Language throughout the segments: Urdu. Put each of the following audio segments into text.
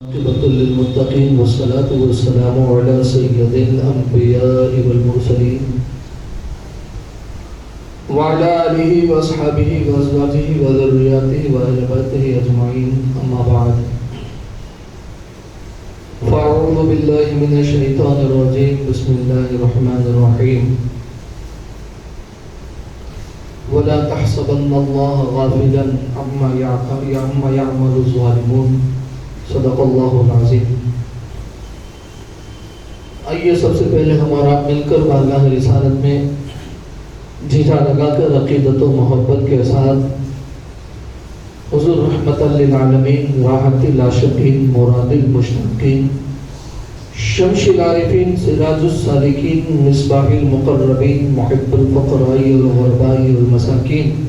عاقبة للمتقين والصلاة والسلام على سيد الأنبياء والمرسلين وعلى آله وأصحابه وأزواجه وذرياته وأهل بيته أجمعين أما بعد فأعوذ بالله من الشيطان الرجيم بسم الله الرحمن الرحيم ولا تحسبن الله غافلا عما يعمل الظالمون صدق اللہ العظیم۔ آئیے سب سے پہلے ہمارا مل کر بارگاہ رسالت میں جھیجھا لگا کر عقیدت و محبت کے ساتھ حضور رحمت للعالمین راحت العاشقین مراد المشتاقین شمس العارفین سراج السالکین مصباح المقربین محب الفقراء والغرباء والمساکین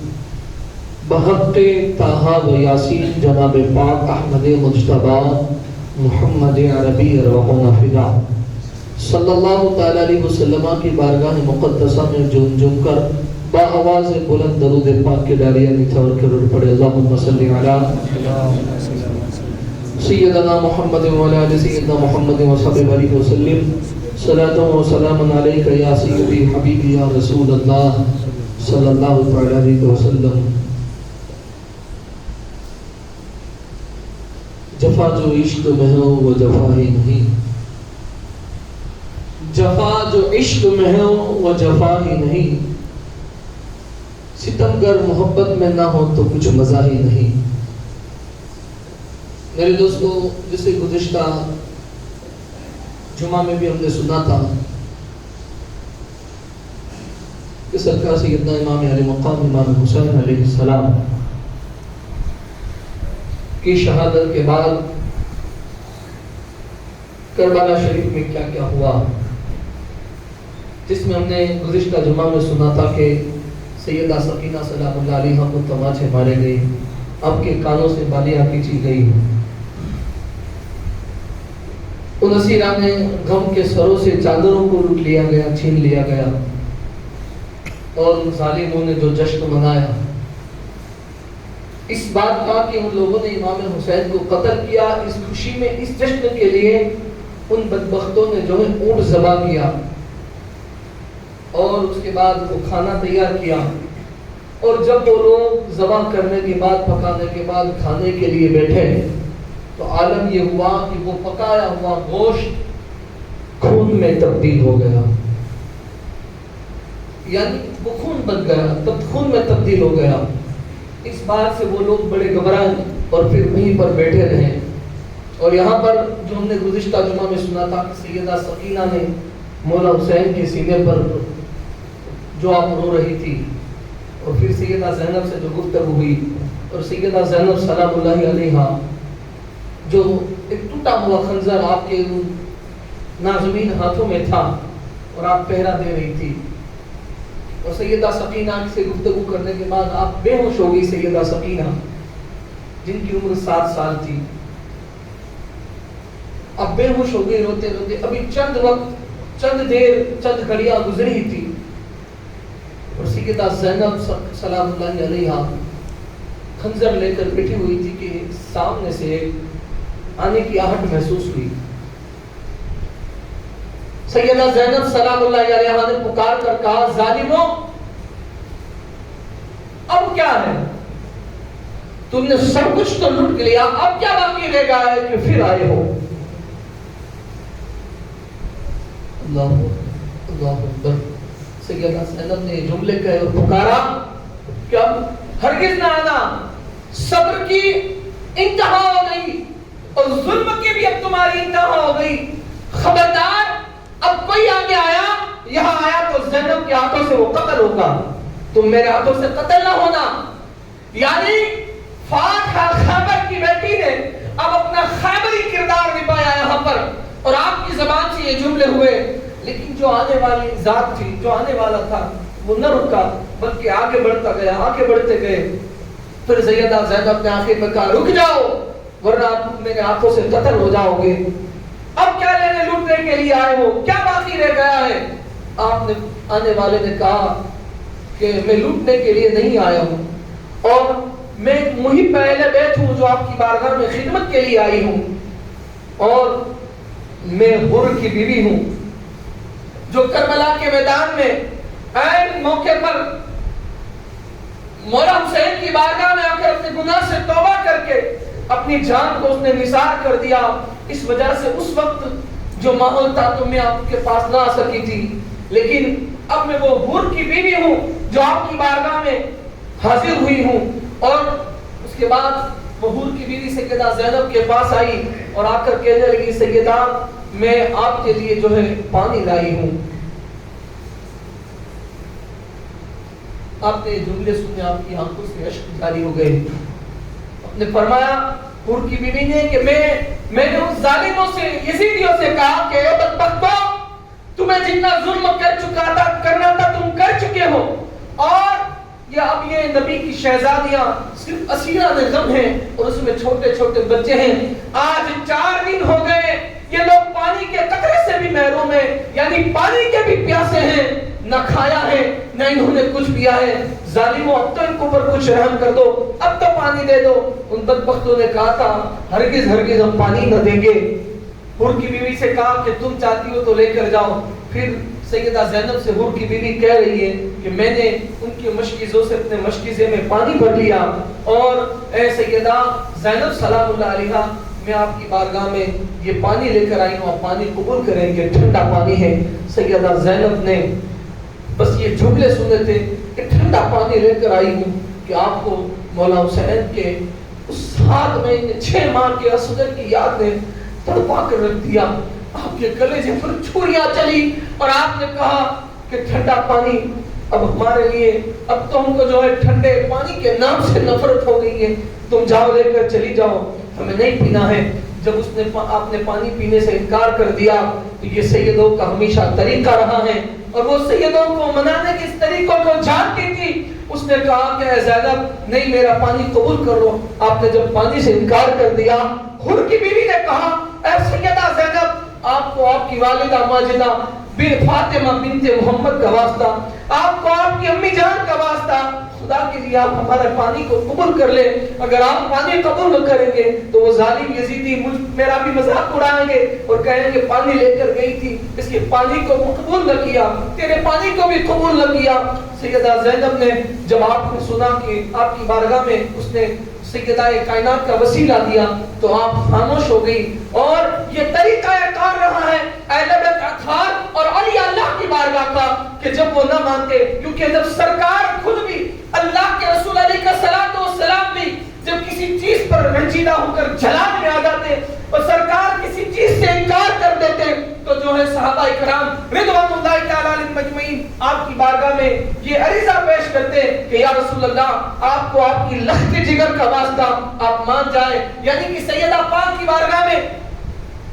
بحق طٰہٰ و یاسین جناب پاک احمد مجتبیٰ محمد عربی ارواحنا فدا صلی اللہ تعالیٰ علیہ وسلم کی بارگاہ مقدسہ میں جھوم جھوم کر با آواز بلند درود پاک کے ڈالیاں نتھور کر پڑھے اللہم صلی علی سیدنا محمد وعلی سیدنا محمد وصحبہ علیہ وسلم صلاۃ و سلام علیک یا سیدی حبیبی یا رسول اللہ صلی اللہ تعالیٰ علیہ وسلم۔ جفا جو عشق میں ہو وہ جفا ہی نہیں، جفا جو عشق میں ہو وہ جفا ہی نہیں، ستم گر محبت میں نہ ہو تو کچھ مزہ ہی نہیں۔ میرے دوستو، جسے گزشتہ جمعہ میں بھی ہم نے سنا تھا کہ سرکار سیدنا امام علی مقام امام حسین علیہ السلام کی شہادت کے بعد کربلا شریف میں کیا کیا ہوا، جس میں ہم نے گزشتہ جمعہ میں سنا تھا کہ سیدہ سکینہ سلام اللہ علیہا کو تماچے مارے گئے، آپ کے کانوں سے بالیاں کھینچی گئی، ان اسیرہ نے غم کے سروں سے چادروں کو لوٹ لیا گیا، چھین لیا گیا، اور ان ظالموں نے جو جشن منایا اس بات کا کہ ان لوگوں نے امام حسین کو قتل کیا، اس خوشی میں اس جشن کے لیے ان بدبختوں نے جو ہے اونٹ ذبح کیا، اور اس کے بعد وہ کھانا تیار کیا، اور جب وہ لوگ ذبح کرنے کے بعد پکانے کے بعد کھانے کے لیے بیٹھے تو عالم یہ ہوا کہ وہ پکایا ہوا گوشت خون میں تبدیل ہو گیا، یعنی وہ خون بن گیا، تب خون میں تبدیل ہو گیا۔ اس بات سے وہ لوگ بڑے گھبرائے اور پھر وہیں پر بیٹھے رہے، اور یہاں پر جو ہم نے گزشتہ جمعہ میں سنا تھا کہ سیدہ سکینہ نے مولا حسین کے سینے پر جو آپ رو رہی تھی، اور پھر سیدہ زینب سے جو گفتگو ہوئی، اور سیدہ زینب سلام اللہ علیہا جو ایک ٹوٹا ہوا خنجر آپ کے نازمین ہاتھوں میں تھا اور آپ پہرا دے رہی تھی، اور سیدہ سکینہ سے گفتگو کرنے کے بعد آپ بے ہوش ہو گئی۔ سیدہ سکینہ جن کی عمر 7 سال تھی، اب بے ہوش ہو گئی روتے روتے، ابھی چند وقت چند دیر چند گھڑیاں گزری تھی، اور سیدہ زینب سلام اللہ علیہا خنجر لے کر بیٹھی ہوئی تھی کہ سامنے سے آنے کی آہٹ محسوس ہوئی۔ سیدہ زینب سلام اللہ علیہا نے پکار کر کہا، ظالموں اب کیا ہے؟ تم نے سب کچھ تو لوٹ لیا، اب کیا باقی رہ گیا ہے کہ پھر آئے ہو؟ اللہ اکبر۔ سیدہ زینب نے جملے کہے اور پکارا کہ اب ہرگز نہ آنا، صبر کی انتہا ہو گئی اور ظلم کی بھی اب تمہاری انتہا ہو گئی، خبردار اب کوئی آگے آیا، یہاں آیا تو زینب کے ہاتھوں سے وہ قتل ہوگا، تم میرے ہاتھوں سے قتل نہ ہونا۔ یعنی فاتحہ خیبر کی بیٹی نے اب اپنا خیبری کردار نبھایا یہاں پر، اور آپ کی زبان سے یہ جملے ہوئے، لیکن جو آنے والی ذات تھی، جو آنے والا تھا، وہ نہ رکا بلکہ آگے بڑھتا گیا، آگے بڑھتے گئے۔ پھر سیدہ زینب نے آخر میں کہا، رک جاؤ ورنہ آپ میرے ہاتھوں سے قتل ہو جاؤ گے، اب کیا لینے لوٹنے کے لیے آئے ہو، کیا باقی رہ گیا ہے؟ آپ نے آنے والے نے کہا کہ میں لوٹنے کے لیے نہیں آیا ہوں، اور میں ایک محب اہل بیت ہوں جو آپ کی بارگاہ میں خدمت کے لیے آئی ہوں، میں حر کی بیوی ہوں جو کربلا کے میدان میں عین موقع پر مولا حسین کی بارگاہ میں آ کر اپنے گناہ سے توبہ کر کے اپنی جان کو اس نے نثار کر دیا. اس وجہ سے اس وقت جو ماحول تھا تو میں آپ کے پاس نہ آ سکی تھی, لیکن اب میں وہ حور کی بیوی ہوں جو آپ کی بارگاہ میں حاضر ہوئی ہوں. اور اس کے بعد وہ حور کی بیوی سیدہ زینب کے پاس آئی اور آ کر کہنے لگی, سیدہ میں آپ کے لیے جو ہے پانی لائی ہوں. آپ نے جملے سنے, آپ کی آنکھوں سے اشک جاری ہو گئے. آپ نے فرمایا حور کی بیوی نے کہ میں نے ان ظالموں سے, یزیدیوں سے کہا کہ اے بدبختو, تمہیں جتنا ظلم کرنا تھا تم کر چکے ہو, اور اب یہ نبی کی شہزادیاں صرف اسیرہ غم ہیں اور اس میں چھوٹے چھوٹے بچے ہیں. آج 4 دن ہو گئے یہ لوگ پانی کے قطرے سے بھی محروم ہیں, یعنی پانی کے بھی پیاسے ہیں, نہ کھایا ہے نہ انہوں نے کچھ پیا ہے. ظالموں اب تو ان کو پر کچھ رحم کر دو, اب تو پانی دے دو. ان بدبختوں نے کہا تھا ہرگز ہرگز ہم پانی نہ دیں گے. حور کی بیوی سے کہا کہ تم چاہتی ہو تو لے کر جاؤ. پھر سیدہ زینب سے حور کی بیوی کہہ رہی ہے کہ میں نے ان کی مشکیزوں سے اپنے مشکیزے میں پانی بھر لیا, اور اے سیدہ زینب سلام اللہ علیہا, میں آپ کی بارگاہ میں یہ پانی لے کر آئی ہوں, آپ پانی قبول کریں گے, ٹھنڈا پانی ہے. سیدہ زینب نے بس یہ جملے سنے تھے کہ ٹھنڈا پانی لے کر آئی ہوں کہ آپ کو مولا حسین کے اس 7 مہینے 6 ماہ کے اصغر کی یاد نے تڑپا کر رکھ دیا. آپ کے کلیجے پر چھریاں چلی اور آپ نے کہا کہ ٹھنڈا پانی اب ہمارے لیے, اب تو ہم کو جو ہے ٹھنڈے پانی کے نام سے نفرت ہو گئی ہے, تم جاؤ لے کر چلی جاؤ, ہمیں نہیں پینا ہے. جب آپ نے پانی پینے سے انکار کر دیا تو یہ سیدوں کا ہمیشہ طریقہ رہا ہے, اور وہ سیدوں کو منانے کے اس طریقوں کو جانتی تھی. اس نے کہا کہ اے زینب نہیں, میرا پانی قبول کر لو. آپ نے جب پانی سے انکار کر دیا, حور کی بیوی نے کہا اے سیدہ زینب, آپ کو آپ کی والدہ ماجدہ فاطمہ بنت محمد کا واسطہ, آپ کو آپ کی امی جان کا واسطہ, خدا کے لیے آپ ہمارے پانی کو قبول کر لیں. اگر آپ پانی قبول نہ کریں گے تو وہ ظالم یزیدی میرا بھی مذاق اڑائیں گے اور کہیں گے پانی لے کر گئی تھی, اس کے پانی کو قبول نہ کیا, تیرے پانی کو بھی قبول نہ کیا. سیدہ زینب نے جب آپ نے سنا کہ آپ کی بارگاہ میں اس نے سیدہ کائنات کا وسیلہ دیا تو آپ خاموش ہو گئی. اور یہ طریقہ کار رہا ہے اہل بیت اطہار اور اولیاء اللہ کی بارگاہ کا کہ جب وہ نہ مانتے, کیونکہ جب سرکار خود بھی اللہ کے رسول علیہ السلام بھی جب کسی چیز پر رنجیدہ ہو کر جلال میں آ جاتے اور سرکار کسی چیز سے انکار کر دیتے تو جو ہے صحابہ کرام رضوان اللہ تعالی علیہم مجمعین آپ کی بارگاہ میں یہ عریضہ پیش کرتے کہ یا رسول اللہ, آپ کو آپ کی لخت جگر کا واسطہ آپ مان جائیں. یعنی کہ سیدہ پاک کی بارگاہ میں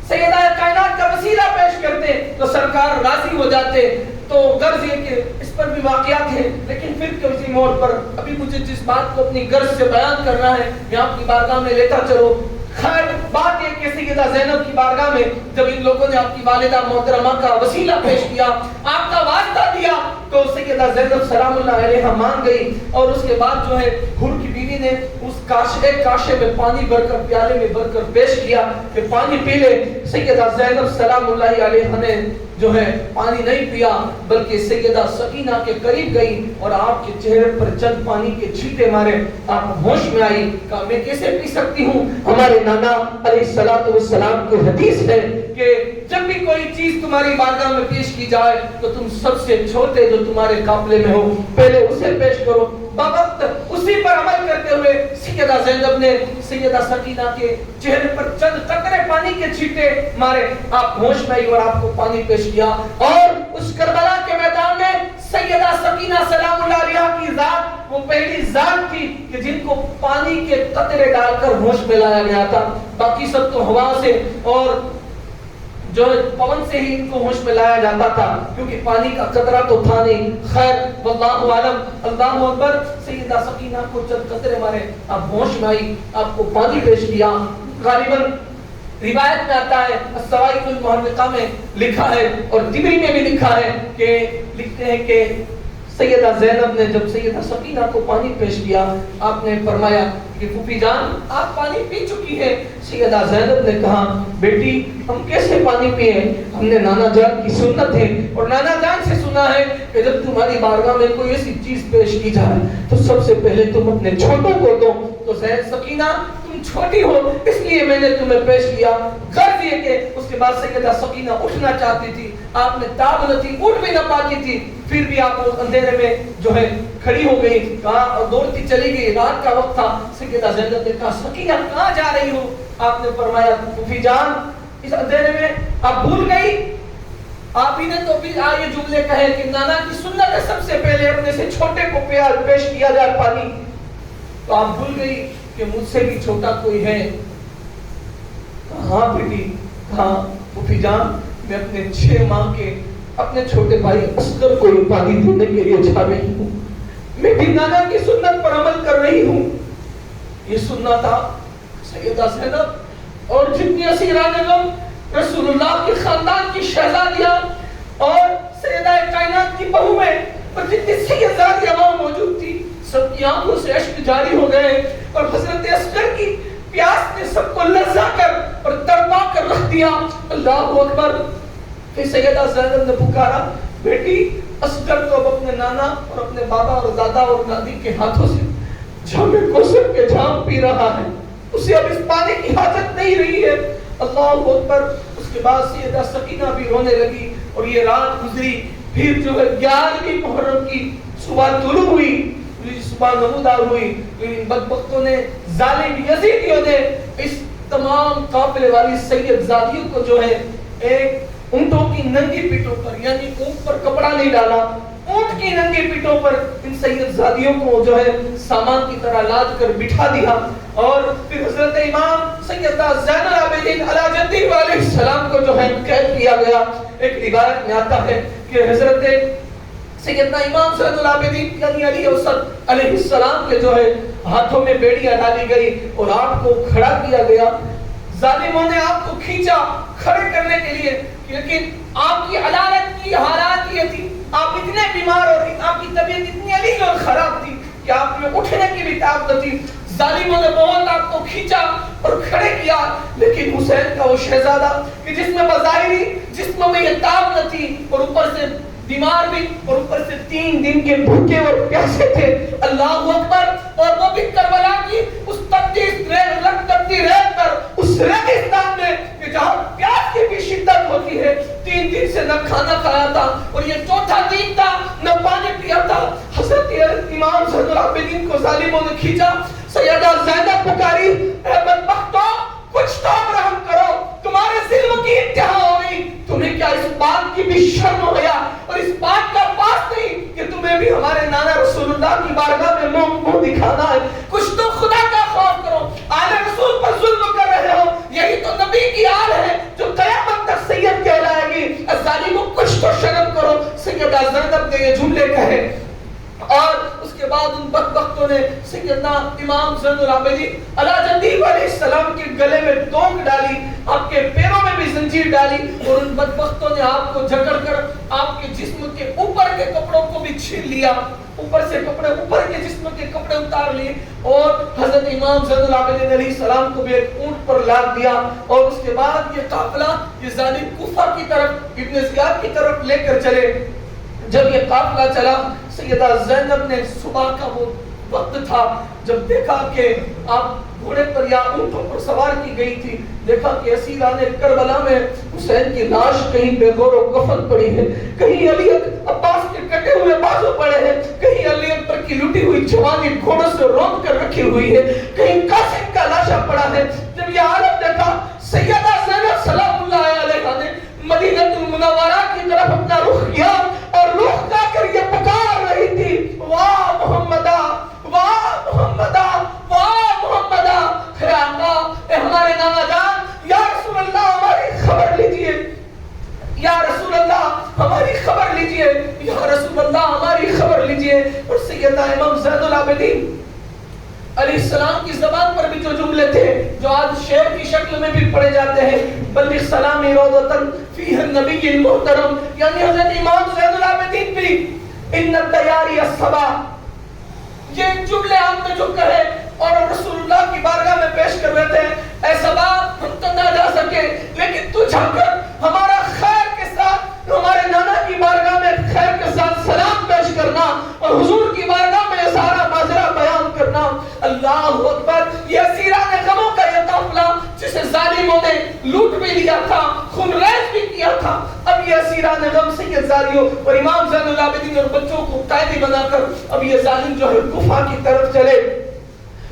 سیدہ کائنات کا وسیلہ پیش کرتے تو سرکار راضی ہو جاتے. تو غرض یہ کہ اس پر بھی واقعات ہیں, لیکن پھر کسی موڑ پر ابھی مجھے جس بات کو اپنی غرض سے بیان کرنا ہے میں آپ کی بارگاہ میں لیتا چلو. خیر بات یہ کہ سیدہ زینب کی بارگاہ میں جب ان لوگوں نے آپ کی والدہ محترمہ کا وسیلہ پیش کیا, آپ کا واسطہ دیا, تو سیدہ زینب سلام اللہ علیہا مان گئی. اور اس کے بعد جو ہے حور کی بیوی نے اس کاشے میں پانی بھر کر پیالے میں بھر کر پیش کیا کہ پانی پی لے. سیدہ زینب سلام اللہ علیہا نے جو ہے پانی نہیں پیا بلکہ سیدہ سکینہ کے قریب گئی اور آپ کے چہرے پر چند پانی کے چھینٹے مارے. آپ ہوش میں آئی, کہا میں کیسے پی سکتی ہوں, ہمارے نانا علیہ الصلوۃ والسلام کی حدیث ہے کہ جب بھی کوئی چیز تمہاری بارگاہ میں پیش کی جائے تو تم سب سے چھوٹے جو تمہارے قافلے میں ہو پہلے اسے پیش کرو. بوقت اسی پر عمل کرتے ہوئے سیدہ زینب نے سیدہ سکینہ کے چہرے پر چند قطرے پانی کے چھینٹے مارے. آپ ہوش میں آئی اور آپ کو پانی پیش کیا. اور اس کربلا کے میدان میں سیدہ سکینہ سلام اللہ علیہا کی ذات وہ پہلی ذات تھی کہ جن کو پانی کے قطرے ڈال کر ہوش میں لایا گیا تھا. باقی سب تو ہوا سے اور جو پون سے ہی ان کو ہوش میں لایا جاتا تھا کیونکہ پانی کا قطرہ تو تھا نہیں. خیر واللہ عالم, اللہ اکبر. سیدہ سکینہ کو چند قطرے مارے, اب ہوش میں آئی, آپ کو پانی پیش کیا. غالباً روایت میں آتا ہے, السوائق المحرقہ میں لکھا ہے اور طبری میں بھی لکھا ہے کہ لکھتے ہیں کہ سیدہ زینب نے جب سیدہ سکینہ کو پانی پیش کیا، آپ نے فرمایا کہ پھوپھی جان آپ پانی پی چکی ہے۔ سیدہ زینب نے کہا بیٹی ہم کیسے پانی پیئے، ہم نے نانا جان کی سنت ہے اور نانا جان سے سنا ہے کہ جب تمہاری بارگاہ میں کوئی ایسی چیز پیش کی جائے تو سب سے پہلے تم اپنے چھوٹوں کو دو۔ تو سکینہ تم چھوٹی ہو اس لیے میں نے تمہیں پیش کیا۔ غرض یہ کہ اس کے بعد سیدہ سکینہ اٹھنا چاہتی تھی، آپ نے تاب نہ تھی، اٹھ بھی نہ پاتی تھی، پھر بھی آپ اس اندھیرے میں جو ہے کھڑی ہو گئی، کہا اور دوڑتی چلی گئی، رات کا وقت تھا۔ سیدہ زینب نے کہا سکینہ کہاں جا رہی ہو؟ آپ نے فرمایا پھوپھی جان اس اندھیرے میں آپ بھول گئی، آپ ہی نے تو بھی یہ جملے کہے کہ نانا کی سنت ہے سب سے پہلے اپنے سے چھوٹے کو پیش کیا جائے پانی، تو آپ بھول گئی کہ مجھ سے بھی چھوٹا کوئی ہے؟ ہاں بیٹی، کہاں پھوپھی جان میں اپنے 6 ماہ کے اپنے چھوٹے بھائی اصغر کو پانی دینے کے لیے جا رہی ہوں، میں بھی نانا کی سنت پر عمل کر رہی ہوں۔ یہ سننا تھا سیدہ زینب اور جتنی اسیران غم رسول اللہ کے خاندان کی شہزادیاں اور سیدہ کائنات کی بہویں اور جتنی سیدزادیاں وہاں موجود تھی، سب کی آنکھوں سے اشک جاری ہو گئے اور حضرت اصغر کی پیاس نے سب کو لرزا کر اور تڑپا کر رکھ دیا۔ اللہ اکبر۔ پھر سیدہ زینب نے پکارا بیٹی اصغر تو اب اپنے نانا اور اپنے بابا اور دادا اور دادی کے ہاتھوں سے جام کوثر کے جام پی رہا ہے، اسے اب اس پانی کی حاجت نہیں رہی ہے۔ اللہ اکبر۔ اس کے بعد سیدہ سکینہ بھی رونے لگی اور یہ رات گزری۔ پھر جو ہے 11ویں محرم کی صبح طلوع ہوئی، صبح نمودار ہوئی، لیکن بدبختوں نے، ظالم یزیدیوں نے اس تمام قافلے والی سید زادیوں کو جو ہے ایک اونٹوں کی ننگی پیٹوں پر، یعنی اونٹ پر کپڑا نہیں ڈالا، اونٹ کی ننگی پیٹوں پر ان سید زادیوں کو جو ہے سامان کی طرح لاد کر بٹھا دیا۔ اور پھر حضرت امام سیدہ زین العابدین علیہ جدی علیہ السلام کو جو ہے قید کیا گیا۔ ایک روایت میں آتا ہے کہ حضرت سیدنا امام زین العابدین یعنی علی اوسط علیہ السلام کے جو ہے ہاتھوں میں بیڑیاں ڈالی گئی اور آپ کو کھڑا کیا گیا۔ ظالموں نے آپ کو کھینچا کھڑے کرنے کے لیے، لیکن آپ کی عدالت کی حالات یہ تھی، آپ اتنے بیمار اور آپ کی طبیعت اتنی علیل اور خراب تھی کہ آپ میں اٹھنے کی بھی طاقت نہ تھی۔ ظالموں نے بہت آپ کو کھینچا اور کھڑے کیا، لیکن حسین کا وہ شہزادہ کہ جس میں بظاہری جسم میں یہ طاقت نہ تھی اور اوپر سے بیمار بھی اور اوپر سے 3 دن کے بھوکے اور پیاسے تھے۔ اللہ اکبر۔ اور وہ بھی کربلا کی اس تپتی ریت پر، اس ریگستان میں کہ جہاں پیاس کی بھی شدت ہوتی ہے، 3 دن سے نہ کھانا کھایا تھا اور یہ 4تھا دن تھا نہ پانی پیا تھا۔ حضرت امام زین العابدین کو ظالموں نے کھینچا۔ سیدہ زینب پکاری اے بدبختو کچھ تو رحم کرو، تمہارے ظلم کی انتہا ہو گئی، تمہیں کیا اس بات کی بھی شرم ہو گیا اور اس بات کا پاس نہیں کہ تمہیں بھی ہمارے نانا رسول اللہ کی بارگاہ میں منہ دکھانا ہے؟ کچھ تو خدا کا خوف کرو، آل رسول پر ظلم کر رہے ہو، یہی تو نبی کی آل ہے جو قیامت تک سید کہلائے گی۔ ظالموں کچھ تو شرم کرو۔ سیدہ زینب نے یہ جملے کہے اور اس کے بعد ان بدبختوں نے سیدنا امام زین العابدین علیہ جدی علیہ السلام کے گلے میں ٹونک ڈالی، آپ کے پیروں میں بھی زنجیر ڈالی اور ان بدبختوں نے آپ کو جکڑ کر آپ کے جسم کے اوپر کے کپڑوں کو بھی چھین لیا، اوپر سے کپڑے، اوپر کے جسم کے کپڑے اتار لیے اور حضرت امام زین العابدین علیہ السلام کو بھی ایک اونٹ پر لاد دیا۔ اور اس کے بعد یہ قافلہ یہ ظالم کوفہ کی طرف ابن زیاد کی طرف لے کر چلے۔ جب یہ قافلہ چلا، سیدہ زینب نے صبح کا وہ وقت تھا جب دیکھا کہ آپ گھوڑے پر یا اونٹوں پر سوار کی گئی تھی، دیکھا کہ اسیران کربلا میں حسین کی لاش کہیں بے غور و کفن پڑی ہے، کہیں علی عباس کے کٹے ہوئے بازو پڑے ہیں، کہیں علی اکبر کی لٹی ہوئی جوانی گھوڑوں سے روند کر رکھی ہوئی ہے، کہیں قاسم کا لاشا پڑا ہے۔ جب یہ عالم دیکھا، سیدہ زینب سلام اللہ علیہا نے مدینہ المنورہ کی طرف اپنا رخ کیا اور رخ جا کر یہ پکار رہی تھی، واہ محمدہ، واہ محمدہ، واہ محمدہ، اے آقا، اے ہمارے نانا جان، یا رسول اللہ ہماری خبر لیجئے، یا رسول اللہ ہماری خبر لیجئے، یا رسول اللہ ہماری خبر لیجئے۔ اور سیدہ امام زین العابدین علیہ السلام کی زبان پر بھی جو جملے تھے جو آج شعر کی شکل میں بھی پڑھے جاتے ہیں، بلغ سلامی روضۃ فیہ النبی المحترم، یعنی حضرت امام زین العابدین بھی ان الدیاری الصبا، یہ جملے آپ نے جو کہے اور رسول اللہ کی بارگاہ میں پیش کر رہے تھے، اے صبا ہم تو نہ جا سکے لیکن تو جا کر ہمارا خیر کے ساتھ ہمارے نانا کی بارگاہ میں خیر کے ساتھ سلام پیش کرنا اور حضور کی بارگاہ میں یہ سارا ماجرا بیان کرنا۔ اللہ اکبر، یہ اسیران غموں کا یہ قافلہ جسے ظالموں نے لوٹ بھی لیا تھا، خونریز بھی کیا تھا، اب یہ اسیران غم سید زاریوں اور امام زین العابدین اور بچوں کو قیدی بنا کر اب یہ ظالم جو ہے کوفہ کی طرف چلے،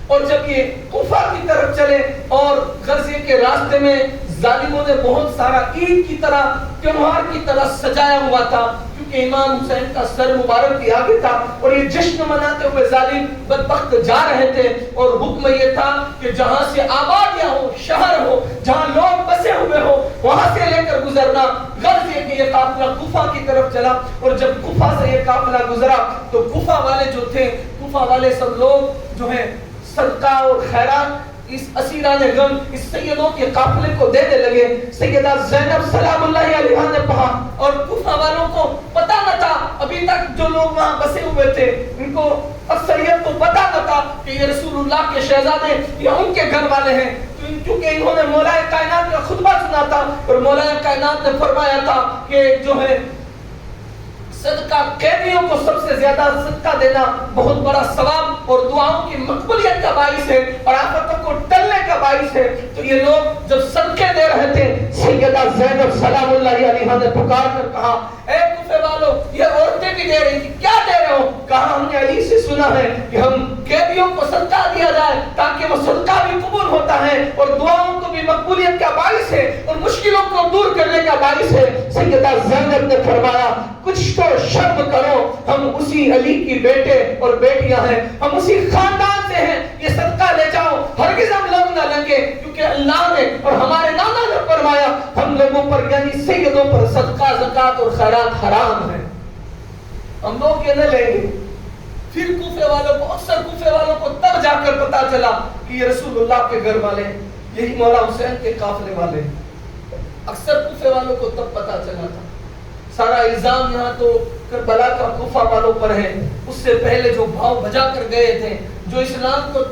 اور جب یہ کوفہ کی طرف چلے اور غزے کے راستے میں ظالموں نے بہت سارا عید کی طرح تہوار کی طرح سجایا ہوا تھا، کیونکہ امام حسین کا سر مبارک بھی آگے تھا اور یہ جشن مناتے ہوئے ظالم بدبخت جا رہے تھے، اور حکم یہ تھا کہ جہاں سے آبادیاں ہو، شہر ہو، جہاں لوگ بسے ہوئے ہو، وہاں سے لے کر گزرنا۔ غزے کے یہ قافلہ کوفہ کی طرف چلا، اور جب کوفہ سے یہ قافلہ گزرا تو کوفہ والے جو تھے، کوفہ والے سب لوگ جو ہیں صدقہ اور خیرات اس اسیران غم، اس سیدوں کے قافلے کو دینے لگے۔ سیدہ زینب سلام اللہ علیہا نے کہا، اور کوفہ والوں کو پتہ نہ تھا، ابھی تک جو لوگ وہاں بسے ہوئے تھے ان کو اکثریت کو پتہ نہ تھا کہ یہ رسول اللہ کے شہزادے یا ان کے گھر والے ہیں، کیونکہ انہوں نے مولا کائنات کا خطبہ سنا تھا اور مولا کائنات نے فرمایا تھا کہ جو ہے صدقہ قیدیوں کو سب سے زیادہ صدقہ دینا بہت بڑا ثواب اور دعاؤں کی مقبولیت کا باعث ہے اور آفتوں کو ٹلنے کا باعث ہے۔ تو یہ لوگ جب صدقے دے رہے تھے، سیدہ زینب سلام اللہ علیہا نے پکار کر کہا، اے کوفے والو، یہ عورتیں بھی دے رہی تھی، کیا دے رہے ہو؟ کہا ہم نے علی سے سنا ہے کہ ہم قیدیوں کو صدقہ دیا جائے تاکہ وہ صدقہ بھی قبول ہوتا ہے اور دعاؤں کو بھی مقبولیت کا باعث ہے اور مشکلوں کو دور کرنے کا باعث ہے۔ سیدہ زینب نے فرمایا، کچھ تو شرم کرو، ہم اسی علی کی بیٹے اور بیٹیاں ہیں، ہم اسی خاندان سے ہیں، یہ صدقہ لے جاؤ، ہرگز ہم لوگ نہ لیں گے، کیونکہ اللہ نے اور ہمارے نانا نے فرمایا ہم لوگوں پر یعنی سیدوں پر صدقہ، زکوٰۃ اور خیرات حرام ہے، ہم لوگ یہ نہ لیں گے۔ پھر کوفے والوں کو، اکثر کوفے والوں کو تب جا کر پتا چلا کہ یہ رسول اللہ کے گھر والے ہیں، یہی مولا حسین کے قافلے والے ہیں، اکثر کوفے والوں کو تب پتا چلا تھا۔ سارا الزام یہاں تو کربلا کا کوفہ والوں پر ہے، اس سے پہلے جو بھاؤ بجا کر گئے تھے، جو اسلام کو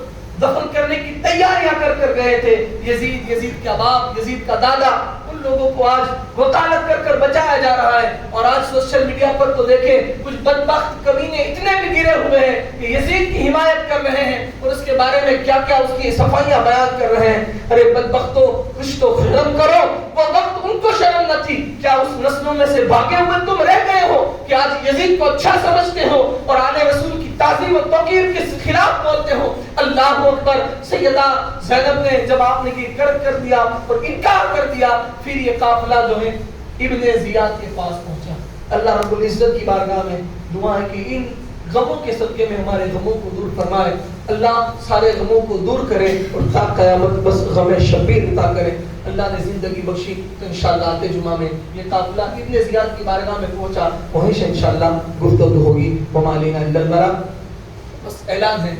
دفن کرنے کی تیاریاں کر گئے تھے، یزید کا باپ، یزید کا دادا، ان لوگوں کو آج وکالت کر بچایا جا رہا ہے۔ اور آج سوشل میڈیا پر تو دیکھیں کچھ بدبخت کمینے اتنے بھی گرے ہوئے ہیں کہ یزید کی حمایت کر رہے ہیں اور اس کے بارے میں کیا کیا اس کی صفائیاں بیان کر رہے ہیں۔ ارے بدبختوں، کچھ تو شرم کرو، وہ وقت ان کو شرم نہ تھی، کیا اس نسلوں میں سے بھاگے ہوئے تم رہ گئے ہو کہ آج یزید کو اچھا سمجھتے ہو اور آل رسول کی تعظیم و توقیر کے خلاف بولتے ہو؟ اللہ اکبر۔ سیدہ زینب نے جب آپ نے یہ کر دیا اور انکار کر دیا، پھر یہ قافلہ جو ہے ابن زیاد کے پاس پہنچا۔ اللہ رب العزت کی بارگاہ میں دعا ہے کہ ان غموں کے صدقے میں ہمارے غموں کو دور فرمائے، اللہ سارے غموں کو دور کرے اور تا قیامت بس غم شبیر عطا کرے۔ اللہ نے زندگی بخشی تو انشاءاللہ آتے جمعہ میں یہ قافلہ ابن زیاد کی بارگاہ میں پہنچا، وہیں سے انشاءاللہ گفتگو ہوگی۔ وما علینا الا البلاغ، بس اعلان ہے